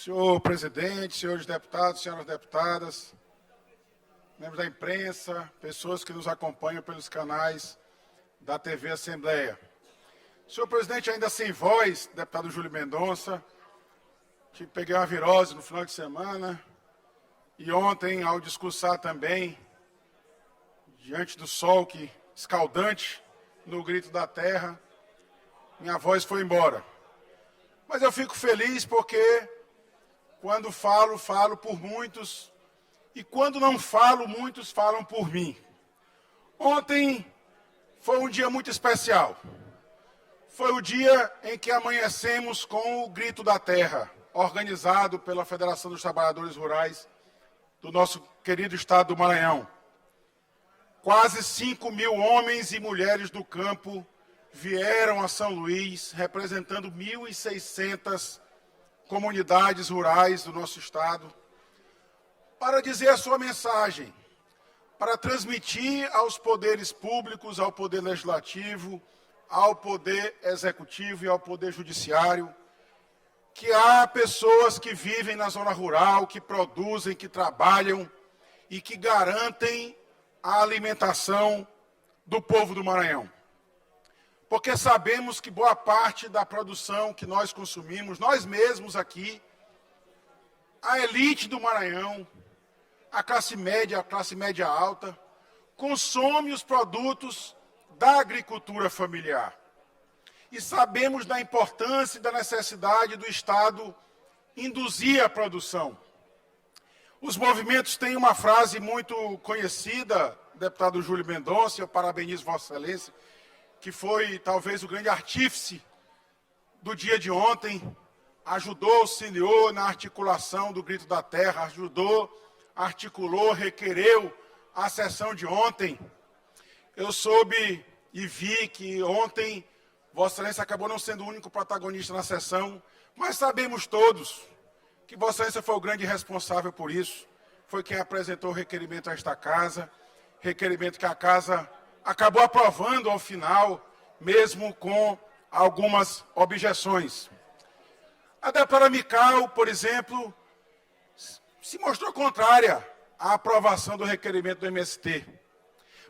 Senhor presidente, senhores deputados, senhoras deputadas, membros da imprensa, pessoas que nos acompanham pelos canais da TV Assembleia. Senhor presidente, ainda sem voz, deputado Júlio Mendonça, que peguei uma virose no final de semana e ontem, ao discursar também, diante do sol escaldante no grito da terra, minha voz foi embora. Mas eu fico feliz porque quando falo, falo por muitos, e quando não falo, muitos falam por mim. Ontem foi um dia muito especial. Foi o dia em que amanhecemos com o Grito da Terra, organizado pela Federação dos Trabalhadores Rurais do nosso querido estado do Maranhão. Quase 5.000 homens e mulheres do campo vieram a São Luís, representando 1.600 comunidades rurais do nosso estado, para dizer a sua mensagem, para transmitir aos poderes públicos, ao poder legislativo, ao poder executivo e ao poder judiciário, que há pessoas que vivem na zona rural, que produzem, que trabalham e que garantem a alimentação do povo do Maranhão. Porque sabemos que boa parte da produção que nós consumimos, nós mesmos aqui, a elite do Maranhão, a classe média alta, consome os produtos da agricultura familiar. E sabemos da importância e da necessidade do Estado induzir a produção. Os movimentos têm uma frase muito conhecida, deputado Júlio Mendonça, eu parabenizo Vossa Excelência, que foi talvez o grande artífice do dia de ontem, ajudou, auxiliou na articulação do Grito da Terra, articulou, requereu a sessão de ontem. Eu soube e vi que ontem Vossa Excelência acabou não sendo o único protagonista na sessão, mas sabemos todos que Vossa Excelência foi o grande responsável por isso, foi quem apresentou o requerimento a esta casa, requerimento que a casa acabou aprovando ao final, mesmo com algumas objeções. A deputada Mical, por exemplo, se mostrou contrária à aprovação do requerimento do MST.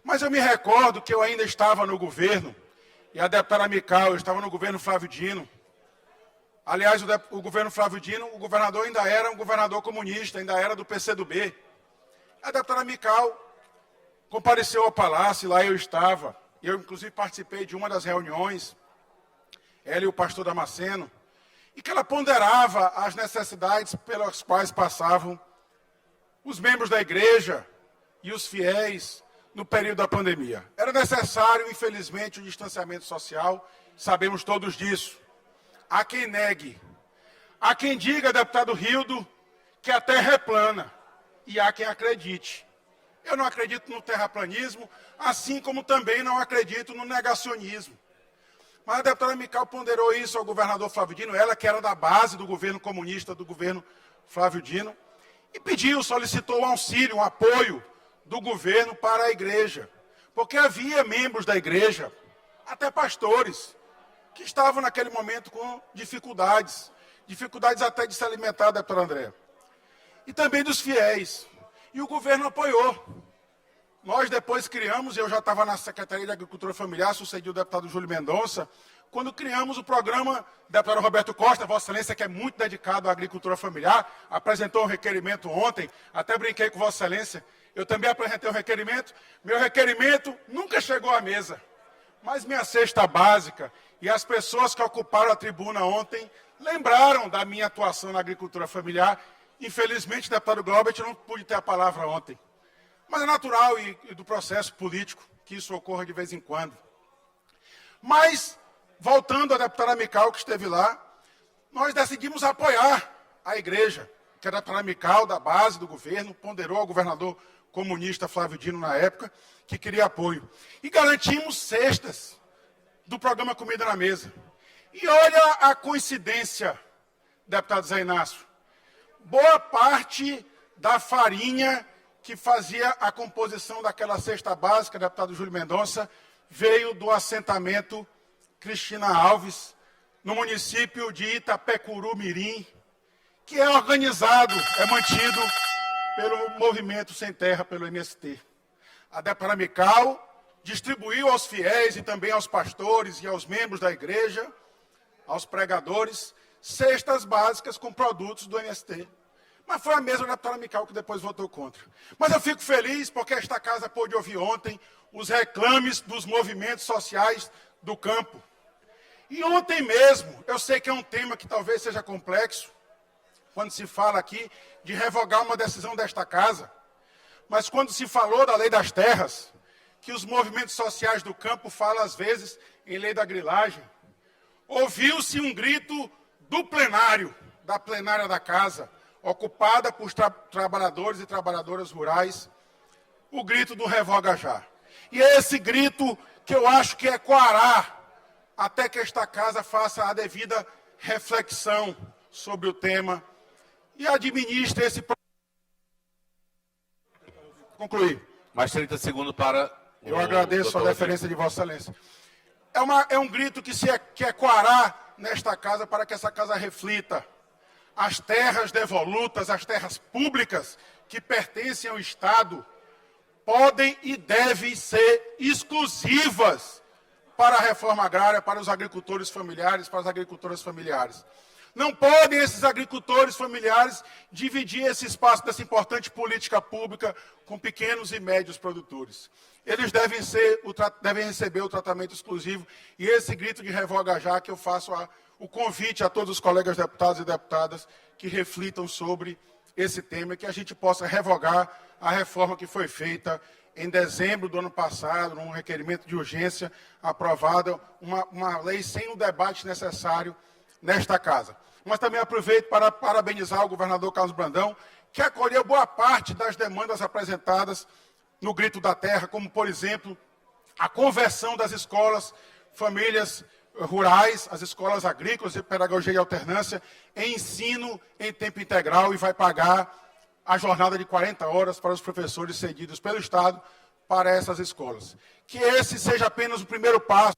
Mas eu me recordo que eu ainda estava no governo, e a deputada Mical estava no governo Flávio Dino. Aliás, o governo Flávio Dino, o governador ainda era um governador comunista, ainda era do PCdoB. A deputada Mical compareceu ao Palácio, lá eu estava. Eu, inclusive, participei de uma das reuniões, ela e o pastor Damasceno, e que ela ponderava as necessidades pelas quais passavam os membros da igreja e os fiéis no período da pandemia. Era necessário, infelizmente, o distanciamento social, sabemos todos disso. Há quem negue, há quem diga, deputado Rildo, que a terra é plana, e há quem acredite. Eu não acredito no terraplanismo, assim como também não acredito no negacionismo. Mas a deputada Mical ponderou isso ao governador Flávio Dino, ela que era da base do governo comunista, do governo Flávio Dino, e pediu, solicitou um auxílio, um apoio do governo para a igreja. Porque havia membros da igreja, até pastores, que estavam naquele momento com dificuldades até de se alimentar, deputada Andréa. E também dos fiéis. E o governo apoiou. Nós depois criamos, eu já estava na Secretaria de Agricultura Familiar, sucedi o deputado Júlio Mendonça, quando criamos o programa, o deputado Roberto Costa, Vossa Excelência, que é muito dedicado à agricultura familiar, apresentou um requerimento ontem, até brinquei com Vossa Excelência, eu também apresentei um requerimento, meu requerimento nunca chegou à mesa, mas minha cesta básica e as pessoas que ocuparam a tribuna ontem lembraram da minha atuação na agricultura familiar. Infelizmente, deputado Glaubert, eu não pude ter a palavra ontem. Mas é natural e do processo político que isso ocorra de vez em quando. Mas, voltando à deputada Mical, que esteve lá, nós decidimos apoiar a igreja, que a deputada Mical, da base do governo, ponderou ao governador comunista Flávio Dino na época, que queria apoio. E garantimos cestas do programa Comida na Mesa. E olha a coincidência, deputado Zé Inácio. Boa parte da farinha que fazia a composição daquela cesta básica, deputado Júlio Mendonça, veio do assentamento Cristina Alves, no município de Itapecuru Mirim, que é organizado, é mantido pelo Movimento Sem Terra, pelo MST. A deputada Mical distribuiu aos fiéis e também aos pastores e aos membros da igreja, aos pregadores, cestas básicas com produtos do MST. Mas foi a mesma deputada Mical que depois votou contra. Mas eu fico feliz porque esta casa pôde ouvir ontem os reclames dos movimentos sociais do campo. E ontem mesmo, eu sei que é um tema que talvez seja complexo, quando se fala aqui de revogar uma decisão desta casa, mas quando se falou da lei das terras, que os movimentos sociais do campo falam às vezes em lei da grilagem, ouviu-se um grito do plenário, da plenária da casa, ocupada por trabalhadores e trabalhadoras rurais, o grito do revoga já. E é esse grito que eu acho que ecoará até que esta casa faça a devida reflexão sobre o tema e administre esse... Concluir. Mais 30 segundos para... Eu agradeço a deferência de Vossa Excelência. É um grito que ecoará nesta casa para que essa casa reflita. As terras devolutas, as terras públicas que pertencem ao Estado, podem e devem ser exclusivas para a reforma agrária, para os agricultores familiares, para as agricultoras familiares. Não podem esses agricultores familiares dividir esse espaço dessa importante política pública com pequenos e médios produtores. Eles devem receber o tratamento exclusivo e esse grito de revoga já que eu faço o convite a todos os colegas deputados e deputadas que reflitam sobre esse tema e que a gente possa revogar a reforma que foi feita em dezembro do ano passado, num requerimento de urgência, aprovada uma lei sem o debate necessário nesta casa. Mas também aproveito para parabenizar o governador Carlos Brandão, que acolheu boa parte das demandas apresentadas no Grito da Terra, como, por exemplo, a conversão das escolas, famílias rurais, as escolas agrícolas de pedagogia e alternância, em ensino em tempo integral e vai pagar a jornada de 40 horas para os professores cedidos pelo Estado para essas escolas. Que esse seja apenas o primeiro passo